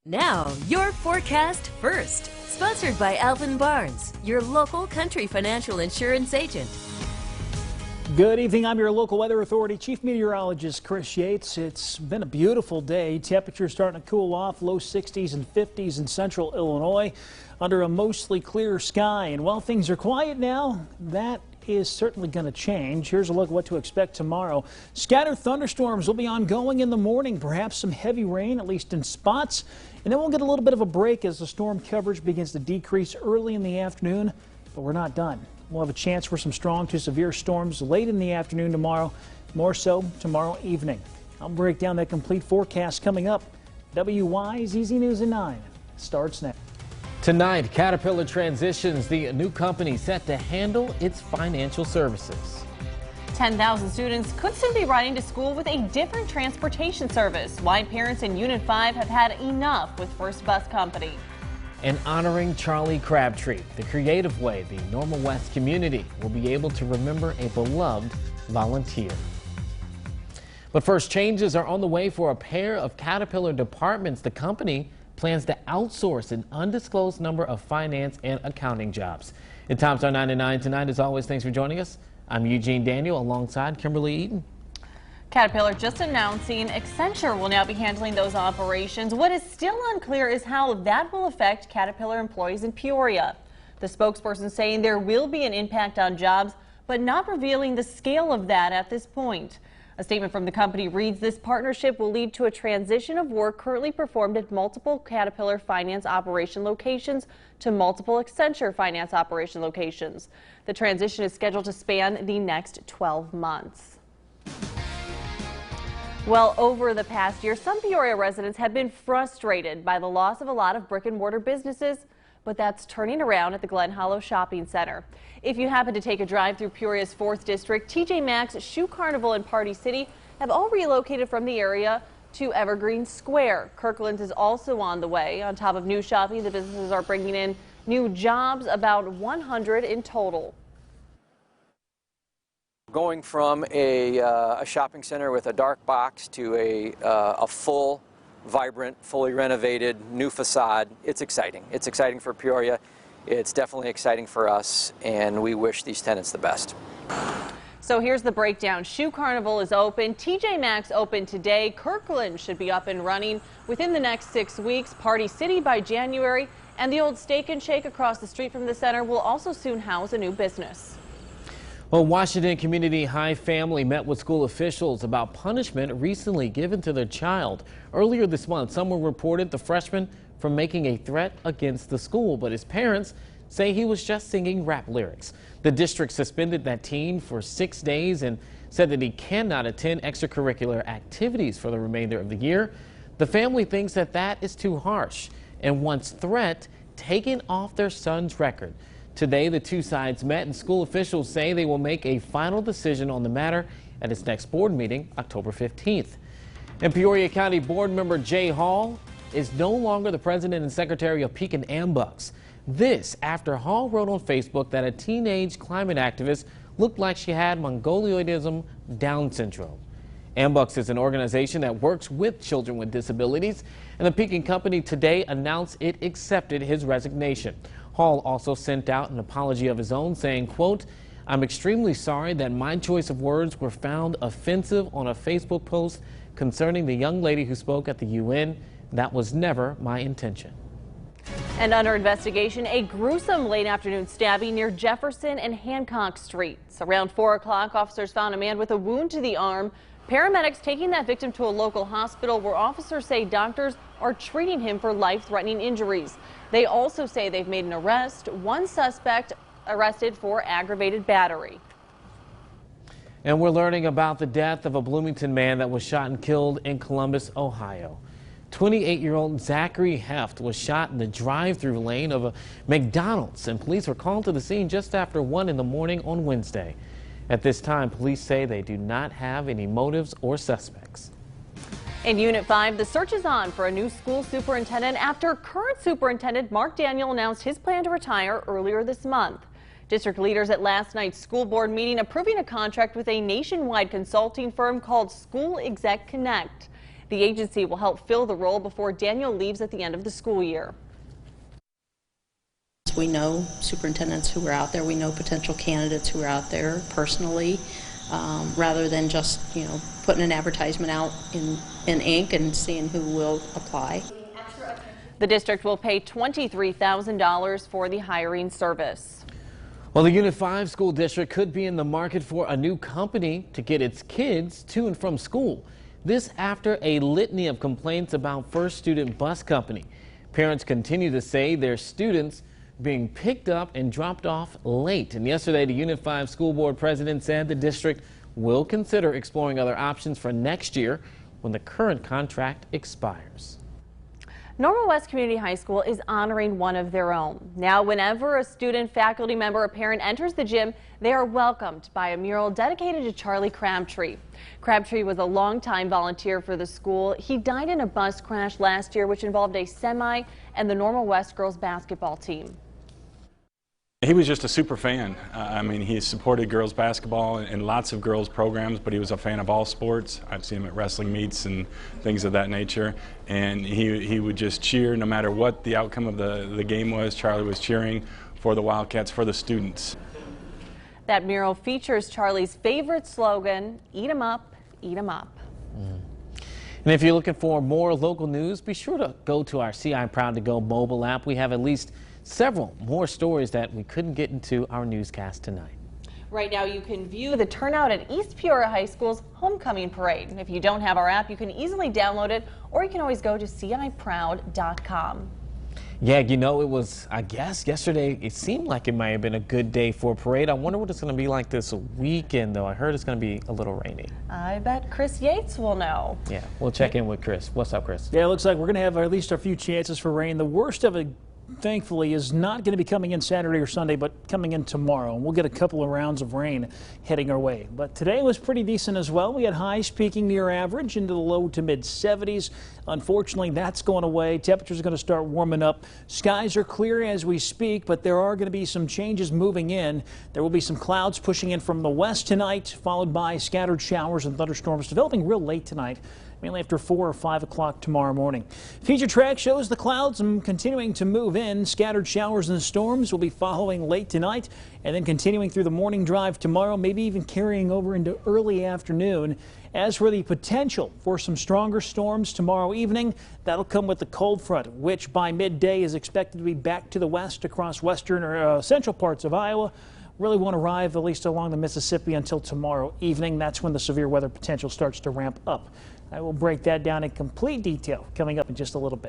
Now, your forecast first. Sponsored by Alvin Barnes, your local country financial insurance agent. Good evening. I'm your local weather authority, Chief Meteorologist Chris Yates. It's been a beautiful day. Temperatures starting to cool off, low 60s and 50s in central Illinois under a mostly clear sky. And while things are quiet now, that is certainly going to change. Here's a look at what to expect tomorrow. Scattered thunderstorms will be ongoing in the morning, perhaps some heavy rain, at least in spots. And then we'll get a little bit of a break as the storm coverage begins to decrease early in the afternoon, but we're not done. We'll have a chance for some strong to severe storms late in the afternoon tomorrow, more so tomorrow evening. I'll break down that complete forecast coming up. Wyzz News at 9 starts now. Tonight, Caterpillar transitions the new company set to handle its financial services. 10,000 students could soon be riding to school with a different transportation service. Why parents in Unit 5 have had enough with First Bus Company. And honoring Charlie Crabtree, the creative way the Normal West community will be able to remember a beloved volunteer. But first, changes are on the way for a pair of Caterpillar departments. The company plans to outsource an undisclosed number of finance and accounting jobs. It tops our 9 to 9 tonight. As always, thanks for joining us. I'm Eugene Daniel alongside Kimberly Eaton. Caterpillar just announcing Accenture will now be handling those operations. What is still unclear is how that will affect Caterpillar employees in Peoria. The spokesperson saying there will be an impact on jobs, but not revealing the scale of that at this point. A statement from the company reads, this partnership will lead to a transition of work currently performed at multiple Caterpillar finance operation locations to multiple Accenture finance operation locations. The transition is scheduled to span the next 12 months. Well, over the past year, some Peoria residents have been frustrated by the loss of a lot of brick and mortar businesses, but that's turning around at the Glen Hollow Shopping Center. If you happen to take a drive through Peoria's 4th District, TJ Maxx, Shoe Carnival, and Party City have all relocated from the area to Evergreen Square. Kirkland's is also on the way. On top of new shopping, the businesses are bringing in new jobs, about 100 in total. Going from a shopping center with a dark box to a full, vibrant, fully renovated, new facade, it's exciting. It's exciting for Peoria. It's definitely exciting for us, and we wish these tenants the best. So here's the breakdown. Shoe Carnival is open. TJ Maxx open today. Kirkland should be up and running within the next 6 weeks. Party City by January. And the old Steak and Shake across the street from the center will also soon house a new business. Well, Washington Community High family met with school officials about punishment recently given to their child. Earlier this month, someone reported the freshman from making a threat against the school, but his parents say he was just singing rap lyrics. The district suspended that teen for 6 days and said that he cannot attend extracurricular activities for the remainder of the year. The family thinks that that is too harsh and wants threat taken off their son's record. Today, the two sides met, and school officials say they will make a final decision on the matter at its next board meeting, October 15th. And Peoria County Board member Jay Hall is no longer the president and secretary of Pekin Ambucks. This after Hall wrote on Facebook that a teenage climate activist looked like she had Mongoloidism Down syndrome. Ambucks is an organization that works with children with disabilities, and the Pekin company today announced it accepted his resignation. Hall also sent out an apology of his own, saying, quote, I'm extremely sorry that my choice of words were found offensive on a Facebook post concerning the young lady who spoke at the UN. That was never my intention. And under investigation, a gruesome late afternoon stabbing near Jefferson and Hancock Streets. Around 4 o'clock, officers found a man with a wound to the arm. Paramedics taking that victim to a local hospital where officers say doctors are treating him for life-threatening injuries. They also say they've made an arrest. One suspect arrested for aggravated battery. And we're learning about the death of a Bloomington man that was shot and killed in Columbus, Ohio. 28-year-old Zachary Heft was shot in the drive-through lane of a McDonald's, and police were called to the scene just after 1 in the morning on Wednesday. At this time, police say they do not have any motives or suspects. In Unit 5, the search is on for a new school superintendent after current superintendent Mark Daniel announced his plan to retire earlier this month. District leaders at last night's school board meeting approving a contract with a nationwide consulting firm called School Exec Connect. The agency will help fill the role before Daniel leaves at the end of the school year. We know superintendents who are out there. We know potential candidates who are out there personally, rather than just, putting an advertisement out in ink and seeing who will apply. The district will pay $23,000 for the hiring service. Well, the Unit 5 school district could be in the market for a new company to get its kids to and from school. This after a litany of complaints about First Student Bus Company. Parents continue to say their students being picked up and dropped off late. And yesterday, the Unit 5 school board president said the district will consider exploring other options for next year when the current contract expires. Normal West Community High School is honoring one of their own. Now, whenever a student, faculty member, or parent enters the gym, they are welcomed by a mural dedicated to Charlie Crabtree. Crabtree was a longtime volunteer for the school. He died in a bus crash last year, which involved a semi and the Normal West girls basketball team. He was just a super fan. I mean, he supported girls basketball and lots of girls programs, but he was a fan of all sports. I've seen him at wrestling meets and things of that nature. And he would just cheer no matter what the outcome of the game was. Charlie was cheering for the Wildcats, for the students. That mural features Charlie's favorite slogan, "Eat 'em up, eat 'em up." And if you're looking for more local news, be sure to go to our CI Proud to Go mobile app. We have at least several more stories that we couldn't get into our newscast tonight. Right now you can view the turnout at East Peoria High School's homecoming parade. If you don't have our app, you can easily download it, or you can always go to ciproud.com. Yeah, it was, I guess, yesterday it seemed like it might have been a good day for a parade. I wonder what it's going to be like this weekend, though. I heard it's going to be a little rainy. I bet Chris Yates will know. Yeah, we'll check in with Chris. What's up, Chris? Yeah, it looks like we're going to have at least a few chances for rain. The worst of it, thankfully, is not going to be coming in Saturday or Sunday, but coming in tomorrow. And we'll get a couple of rounds of rain heading our way. But today was pretty decent as well. We had highs peaking near average into the low to mid 70s. Unfortunately, that's going away. Temperatures are going to start warming up. Skies are clear as we speak, but there are going to be some changes moving in. There will be some clouds pushing in from the west tonight, followed by scattered showers and thunderstorms developing real late tonight, mainly after 4 or 5 o'clock tomorrow morning. Feature track shows the clouds continuing to move in. Scattered showers and storms will be following late tonight and then continuing through the morning drive tomorrow, maybe even carrying over into early afternoon. As for the potential for some stronger storms tomorrow evening, that'll come with the cold front, which by midday is expected to be back to the west across western or central parts of Iowa. Really won't arrive at least along the Mississippi until tomorrow evening. That's when the severe weather potential starts to ramp up. I will break that down in complete detail coming up in just a little bit.